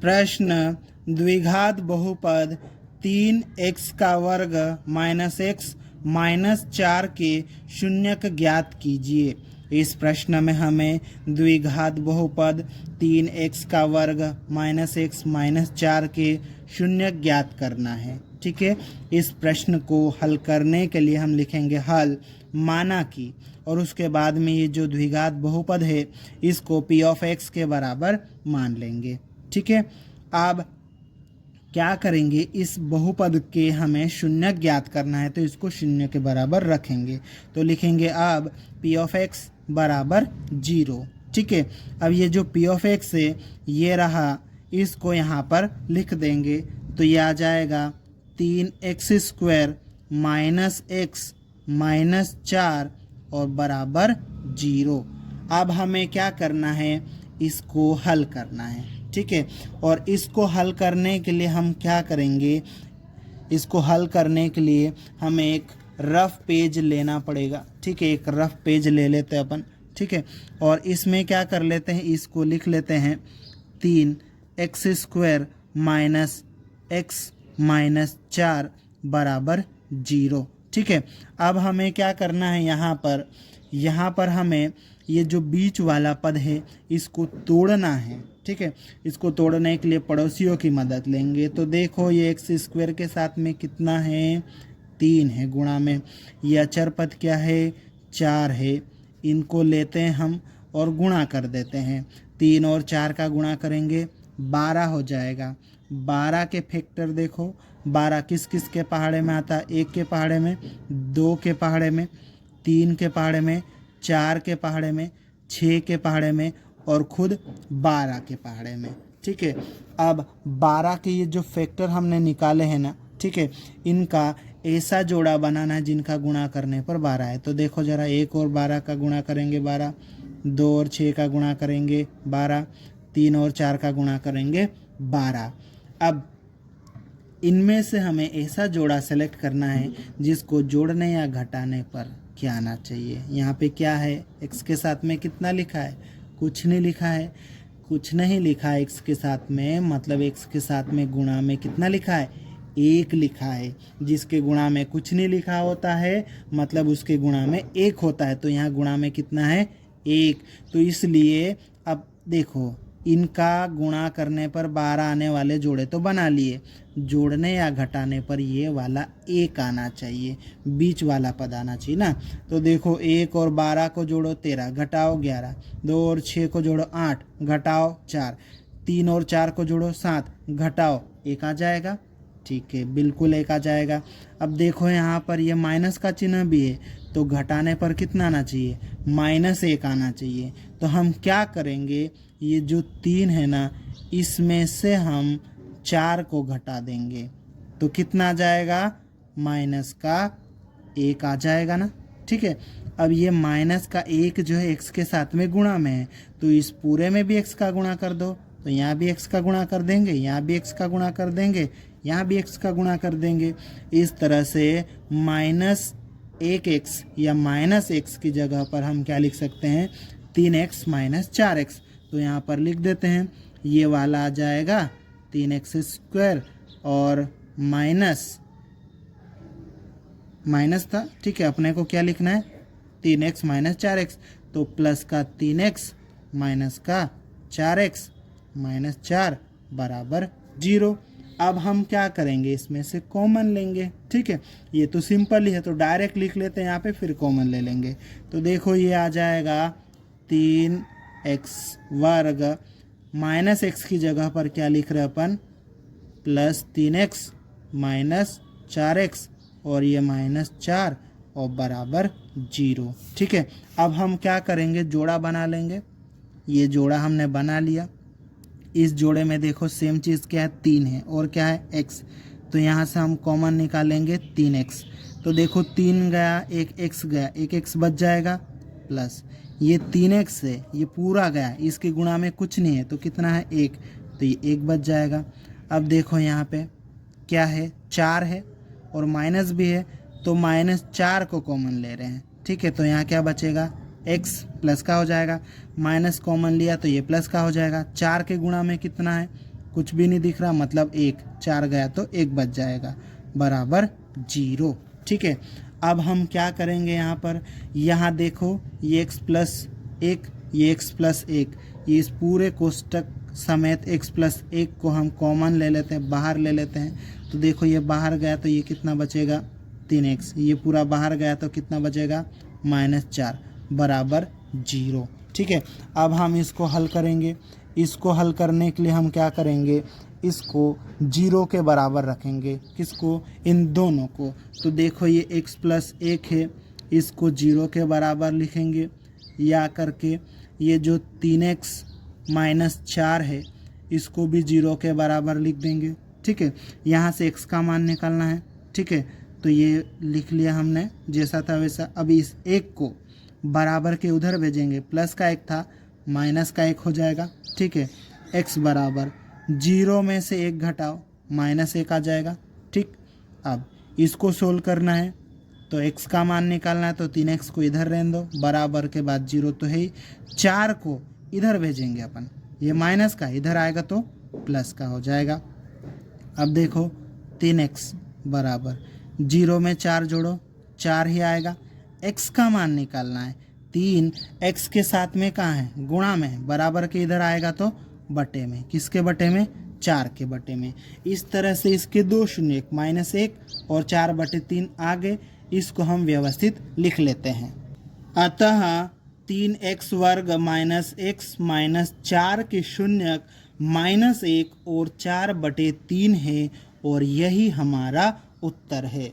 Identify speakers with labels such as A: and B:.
A: प्रश्न द्विघात बहुपद 3x का वर्ग माइनस एक्स माइनस 4 के शून्यक ज्ञात कीजिए। इस प्रश्न में हमें द्विघात बहुपद 3x का वर्ग माइनस एक्स माइनस 4 के शून्यक ज्ञात करना है। ठीक है, इस प्रश्न को हल करने के लिए हम लिखेंगे हल, माना कि, और उसके बाद में ये जो द्विघात बहुपद है इसको p ऑफ x के बराबर मान लेंगे। ठीक है, अब क्या करेंगे, इस बहुपद के हमें शून्य ज्ञात करना है तो इसको शून्य के बराबर रखेंगे। तो लिखेंगे अब p ऑफ x बराबर 0। ठीक है, अब ये जो p ऑफ x है ये रहा, इसको यहाँ पर लिख देंगे तो ये आ जाएगा 3x² माइनस एक्स माइनस 4 और बराबर 0। अब हमें क्या करना है, इसको हल करना है। ठीक है, और इसको हल करने के लिए हम क्या करेंगे, इसको हल करने के लिए हमें एक रफ पेज लेना पड़ेगा। ठीक है, एक रफ पेज ले लेते हैं अपन। ठीक है, और इसमें क्या कर लेते हैं, इसको लिख लेते हैं 3x² माइनस एक्स माइनस 4 बराबर 0। ठीक है, अब हमें क्या करना है, यहाँ पर हमें ये जो बीच वाला पद है इसको तोड़ना है। ठीक है, इसको तोड़ने के लिए पड़ोसियों की मदद लेंगे। तो देखो ये x² के साथ में कितना है, 3 है, गुणा में ये अचर पद क्या है, 4 है। इनको लेते हैं हम और गुणा कर देते हैं। 3 और 4 का गुणा करेंगे 12 हो जाएगा। 12 के फैक्टर देखो, 12 किस किस के पहाड़े में आता है, 1 के पहाड़े में, 2 के पहाड़े में, 3 के पहाड़े में, 4 के पहाड़े में, 6 के पहाड़े में और खुद 12 के पहाड़े में। ठीक है, अब 12 के ये जो फैक्टर हमने निकाले हैं ना, ठीक है, इनका ऐसा जोड़ा बनाना है जिनका गुणा करने पर 12 है। तो देखो जरा, 1 और 12 का गुणा करेंगे 12, 2 और 6 का गुणा करेंगे 12, 3 और 4 का गुणा करेंगे 12। अब इनमें से हमें ऐसा जोड़ा सेलेक्ट करना है जिसको जोड़ने या घटाने पर क्या आना चाहिए। यहाँ पे क्या है, x के साथ में कितना लिखा है, कुछ नहीं लिखा है, कुछ नहीं लिखा है x के साथ में, मतलब x के साथ में गुणा में कितना लिखा है, 1 लिखा है। जिसके गुणा में कुछ नहीं लिखा होता है मतलब उसके गुणा में 1 होता है। तो यहाँ गुणा में कितना है, 1। तो इसलिए अब देखो, इनका गुणा करने पर 12 आने वाले जोड़े तो बना लिए, जोड़ने या घटाने पर ये वाला 1 आना चाहिए, बीच वाला पद आना चाहिए ना। तो देखो 1 और 12 को जोड़ो 13, घटाओ 11, 2 और 6 को जोड़ो 8, घटाओ 4, 3 और 4 को जोड़ो 7, घटाओ 1 आ जाएगा। ठीक है, बिल्कुल 1 आ जाएगा। अब देखो यहाँ पर ये माइनस का चिन्ह भी है तो घटाने पर कितना आना चाहिए, -1 आना चाहिए। तो हम क्या करेंगे, ये जो 3 है ना इसमें से हम 4 को घटा देंगे तो कितना आ जाएगा, -1 आ जाएगा ना। ठीक है, अब ये -1 जो है x के साथ में गुणा में है तो इस पूरे में भी x का गुणा कर दो। तो यहाँ भी x का गुणा कर देंगे, यहाँ भी x का गुणा कर देंगे, यहाँ भी x का गुणा कर देंगे। इस तरह से -1x या -x की जगह पर हम क्या लिख सकते हैं, 3x - 4x। तो यहाँ पर लिख देते हैं, ये वाला आ जाएगा 3x² और माइनस था। ठीक है, अपने को क्या लिखना है, 3x - 4x। तो प्लस का 3x माइनस का 4x -4 बराबर 0। अब हम क्या करेंगे, इसमें से कॉमन लेंगे। ठीक है, ये तो सिंपल ही है तो डायरेक्ट लिख लेते हैं यहाँ पे, फिर कॉमन ले लेंगे। तो देखो ये आ जाएगा 3x² -x की जगह पर क्या लिख रहे हैं अपन, +3x - 4x और ये -4 और बराबर 0। ठीक है, अब हम क्या करेंगे, जोड़ा बना लेंगे। ये जोड़ा हमने बना लिया। इस जोड़े में देखो सेम चीज़ क्या है, 3 है और क्या है, x। तो यहाँ से हम कॉमन निकालेंगे 3x। तो देखो 3 गया, एक x गया, एक x बच जाएगा, प्लस ये 3x है, ये पूरा गया, इसके गुणा में कुछ नहीं है तो कितना है, 1। तो ये 1 बच जाएगा। अब देखो यहाँ पे क्या है, 4 है और माइनस भी है तो -4 को कॉमन ले रहे हैं। ठीक है, तो यहाँ क्या बचेगा, x प्लस का हो जाएगा, माइनस कॉमन लिया तो ये प्लस का हो जाएगा। 4 के गुणा में कितना है, कुछ भी नहीं दिख रहा, मतलब 1, 4 गया तो 1 बच जाएगा, बराबर 0। ठीक है, अब हम क्या करेंगे यहाँ पर, यहाँ देखो ये x प्लस 1, ये x प्लस 1, ये इस पूरे कोष्टक समेत x प्लस 1 को हम कॉमन ले लेते हैं, बाहर ले लेते हैं। तो देखो ये बाहर गया तो ये कितना बचेगा, 3x, ये पूरा बाहर गया तो कितना बचेगा, -4, बराबर 0। ठीक है, अब हम इसको हल करेंगे। इसको हल करने के लिए हम क्या करेंगे, इसको 0 के बराबर रखेंगे। किसको, इन दोनों को। तो देखो ये x प्लस 1 है, इसको 0 के बराबर लिखेंगे, या करके ये जो 3x माइनस 4 है इसको भी 0 के बराबर लिख देंगे। ठीक है, यहाँ से x का मान निकालना है। ठीक है, तो ये लिख लिया हमने जैसा था वैसा। अब इस 1 को बराबर के उधर भेजेंगे, प्लस का 1 था, माइनस का 1 हो जाएगा। ठीक है, x बराबर 0 में से 1 घटाओ, -1 आ जाएगा। ठीक, अब इसको सोल्व करना है तो x का मान निकालना है, तो 3x को इधर रहने दो, बराबर के बाद 0 तो है ही, 4 को इधर भेजेंगे अपन, ये माइनस का इधर आएगा तो प्लस का हो जाएगा। अब देखो 3x बराबर 0 में 4 जोड़ो, 4 ही आएगा। x का मान निकालना है, 3 x के साथ में कहाँ है, गुणा में है, बराबर के इधर आएगा तो बटे में, किसके बटे में, 4 के बटे में। इस तरह से इसके दो शून्य, -1 और 4/3 आगे, इसको हम व्यवस्थित लिख लेते हैं। अतः 3x वर्ग माइनस x माइनस 4 के शून्यक -1 और 4/3 है, और यही हमारा उत्तर है।